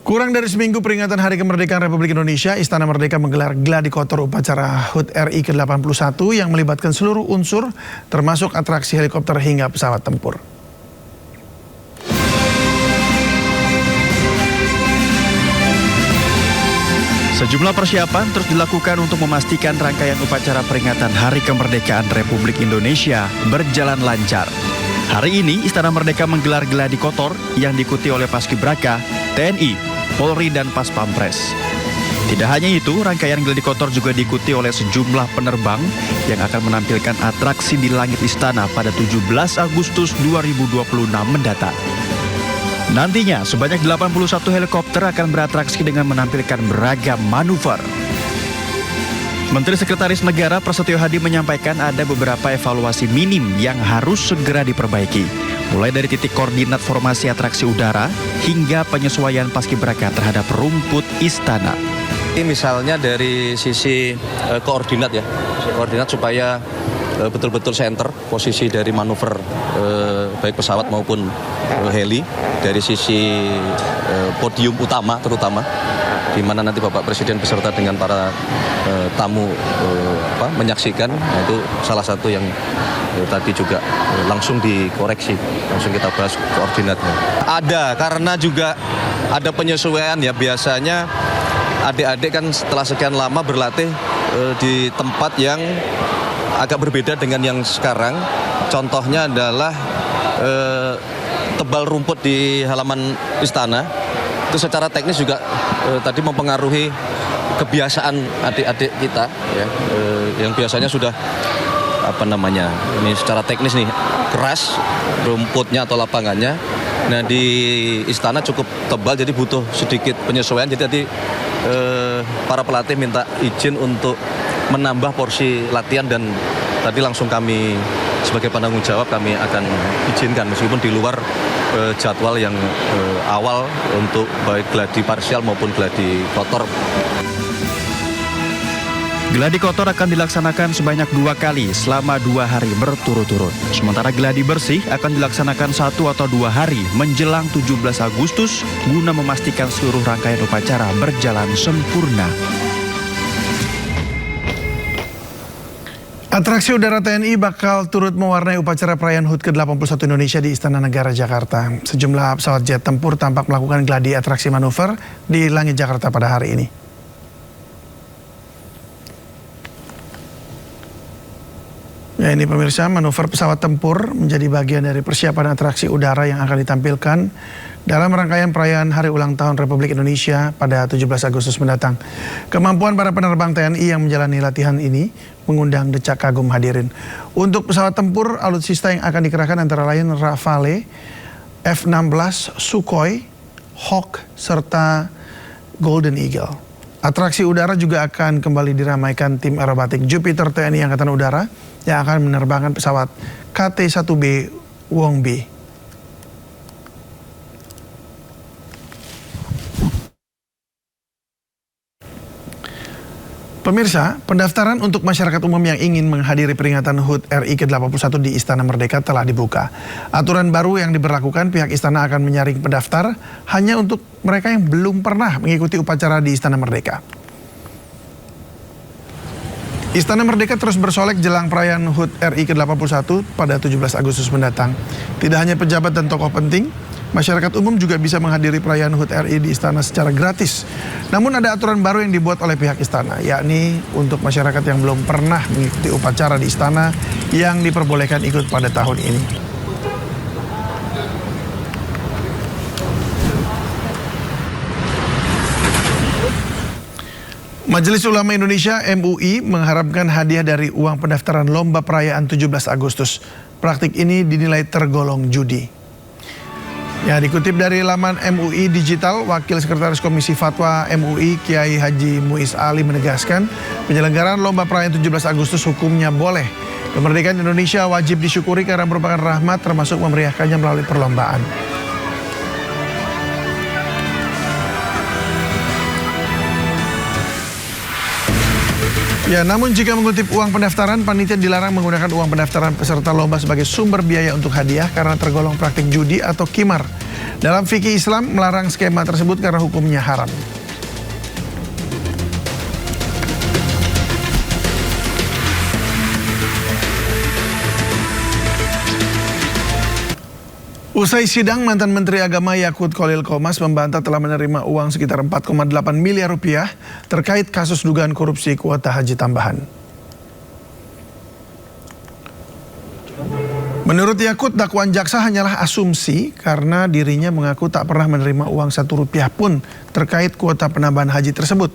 Kurang dari seminggu peringatan Hari Kemerdekaan Republik Indonesia, Istana Merdeka menggelar gladi kotor upacara HUT RI ke-81 yang melibatkan seluruh unsur, termasuk atraksi helikopter hingga pesawat tempur. Sejumlah persiapan terus dilakukan untuk memastikan rangkaian upacara peringatan Hari Kemerdekaan Republik Indonesia berjalan lancar. Hari ini Istana Merdeka menggelar gladi kotor yang diikuti oleh Paskibraka, TNI, Polri, dan Pas Pampres. Tidak hanya itu, rangkaian gladi kotor juga diikuti oleh sejumlah penerbang yang akan menampilkan atraksi di langit istana pada 17 Agustus 2026 mendatang. Nantinya, sebanyak 81 helikopter akan beratraksi dengan menampilkan beragam manuver. Menteri Sekretaris Negara Prasetyo Hadi menyampaikan ada beberapa evaluasi minim yang harus segera diperbaiki. Mulai dari titik koordinat formasi atraksi udara hingga penyesuaian paskibraka terhadap rumput istana. Ini misalnya dari sisi koordinat ya, koordinat supaya betul-betul center posisi dari manuver baik pesawat maupun heli, dari sisi podium utama terutama, di mana nanti Bapak Presiden beserta dengan para tamu menyaksikan. Nah, itu salah satu yang tadi juga langsung dikoreksi, langsung kita bahas koordinatnya. Ada, karena juga ada penyesuaian ya, biasanya adik-adik kan setelah sekian lama berlatih di tempat yang agak berbeda dengan yang sekarang. Contohnya adalah tebal rumput di halaman istana. Itu secara teknis juga tadi mempengaruhi kebiasaan adik-adik kita ya, yang biasanya sudah ini secara teknis nih keras rumputnya atau lapangannya. Nah, di istana cukup tebal, jadi butuh sedikit penyesuaian. Jadi tadi para pelatih minta izin untuk menambah porsi latihan, dan tadi langsung kami sebagai penanggung jawab kami akan izinkan meskipun di luar jadwal yang awal untuk baik gladi parsial maupun gladi kotor. Gladi kotor akan dilaksanakan sebanyak 2 kali selama 2 hari berturut-turut. Sementara gladi bersih akan dilaksanakan 1 atau 2 hari menjelang 17 Agustus guna memastikan seluruh rangkaian upacara berjalan sempurna. Atraksi udara TNI bakal turut mewarnai upacara perayaan HUT ke-81 Indonesia di Istana Negara Jakarta. Sejumlah pesawat jet tempur tampak melakukan gladi atraksi manuver di langit Jakarta pada hari ini. Ya, ini pemirsa, manuver pesawat tempur menjadi bagian dari persiapan atraksi udara yang akan ditampilkan dalam rangkaian perayaan Hari Ulang Tahun Republik Indonesia pada 17 Agustus mendatang. Kemampuan para penerbang TNI yang menjalani latihan ini mengundang decak kagum hadirin. Untuk pesawat tempur, alutsista yang akan dikerahkan antara lain Rafale, F-16, Sukhoi, Hawk, serta Golden Eagle. Atraksi udara juga akan kembali diramaikan tim aerobatik Jupiter TNI Angkatan Udara yang akan menerbangkan pesawat KT-1B Wongbi. Pemirsa, pendaftaran untuk masyarakat umum yang ingin menghadiri peringatan HUT RI ke-81 di Istana Merdeka telah dibuka. Aturan baru yang diberlakukan, pihak istana akan menyaring pendaftar hanya untuk mereka yang belum pernah mengikuti upacara di Istana Merdeka. Istana Merdeka terus bersolek jelang perayaan HUT RI ke-81 pada 17 Agustus mendatang. Tidak hanya pejabat dan tokoh penting, masyarakat umum juga bisa menghadiri perayaan HUT RI di istana secara gratis. Namun ada aturan baru yang dibuat oleh pihak istana, yakni untuk masyarakat yang belum pernah mengikuti upacara di istana yang diperbolehkan ikut pada tahun ini. Majelis Ulama Indonesia MUI mengharapkan hadiah dari uang pendaftaran lomba perayaan 17 Agustus. Praktik ini dinilai tergolong judi. Ya, dikutip dari laman MUI Digital, Wakil Sekretaris Komisi Fatwa MUI Kiai Haji Muiz Ali menegaskan penyelenggaraan lomba perayaan 17 Agustus hukumnya boleh. Kemerdekaan Indonesia wajib disyukuri karena merupakan rahmat, termasuk memeriahkannya melalui perlombaan. Ya, namun jika mengutip uang pendaftaran, panitia dilarang menggunakan uang pendaftaran peserta lomba sebagai sumber biaya untuk hadiah karena tergolong praktik judi atau qimar. Dalam fikih Islam melarang skema tersebut karena hukumnya haram. Usai sidang, mantan Menteri Agama Yakut Khalil Qomas membantah telah menerima uang sekitar 4,8 miliar rupiah terkait kasus dugaan korupsi kuota haji tambahan. Menurut Yakut, dakwaan jaksa hanyalah asumsi karena dirinya mengaku tak pernah menerima uang 1 rupiah pun terkait kuota penambahan haji tersebut.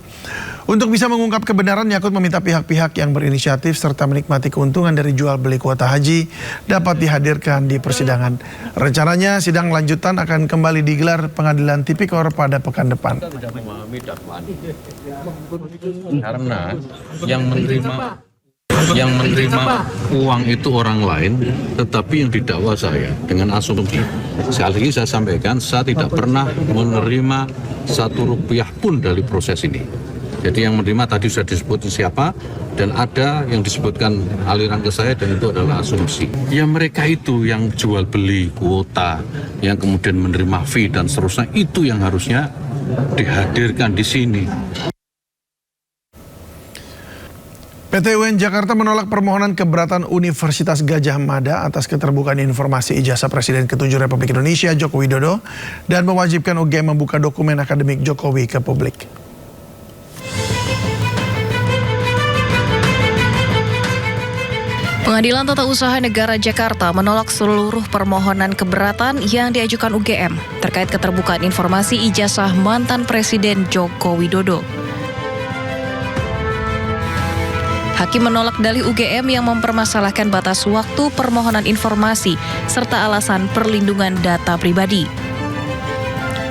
Untuk bisa mengungkap kebenaran, Yakut meminta pihak-pihak yang berinisiatif serta menikmati keuntungan dari jual beli kuota haji dapat dihadirkan di persidangan. Rencananya sidang lanjutan akan kembali digelar Pengadilan Tipikor pada pekan depan. Karena yang menerima uang itu orang lain, tetapi yang didakwa saya dengan asumsi. Sekali lagi saya sampaikan, saya tidak pernah menerima 1 rupiah pun dari proses ini. Jadi yang menerima tadi sudah disebut siapa, dan ada yang disebutkan aliran ke saya, dan itu adalah asumsi. Ya mereka itu yang jual beli kuota, yang kemudian menerima fee dan seterusnya, itu yang harusnya dihadirkan di sini. PT UN Jakarta menolak permohonan keberatan Universitas Gadjah Mada atas keterbukaan informasi ijazah Presiden ke-7 Republik Indonesia Joko Widodo dan mewajibkan UGM membuka dokumen akademik Jokowi ke publik. Pengadilan Tata Usaha Negara Jakarta menolak seluruh permohonan keberatan yang diajukan UGM terkait keterbukaan informasi ijazah mantan Presiden Joko Widodo. Hakim menolak dalih UGM yang mempermasalahkan batas waktu permohonan informasi serta alasan perlindungan data pribadi.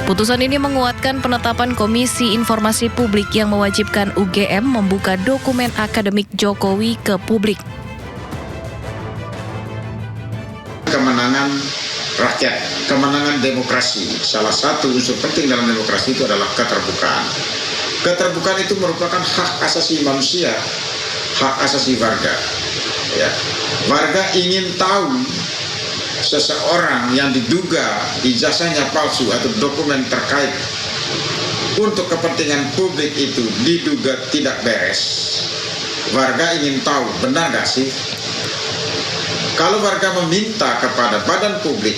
Putusan ini menguatkan penetapan Komisi Informasi Publik yang mewajibkan UGM membuka dokumen akademik Jokowi ke publik. Kemenangan rakyat, kemenangan demokrasi. Salah satu unsur penting dalam demokrasi itu adalah keterbukaan. Keterbukaan itu merupakan hak asasi manusia, hak asasi warga. Ya. Warga ingin tahu seseorang yang diduga ijazahnya palsu atau dokumen terkait untuk kepentingan publik itu diduga tidak beres. Warga ingin tahu benar gak sih? Kalau warga meminta kepada badan publik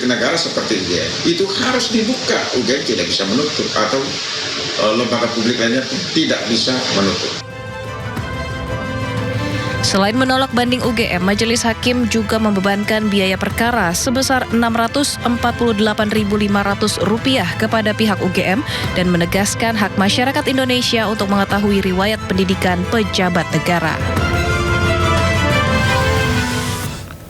negara seperti UGM, itu harus dibuka. UGM tidak bisa menutup, atau lembaga publik lainnya tidak bisa menutup. Selain menolak banding UGM, Majelis Hakim juga membebankan biaya perkara sebesar Rp648.500 kepada pihak UGM dan menegaskan hak masyarakat Indonesia untuk mengetahui riwayat pendidikan pejabat negara.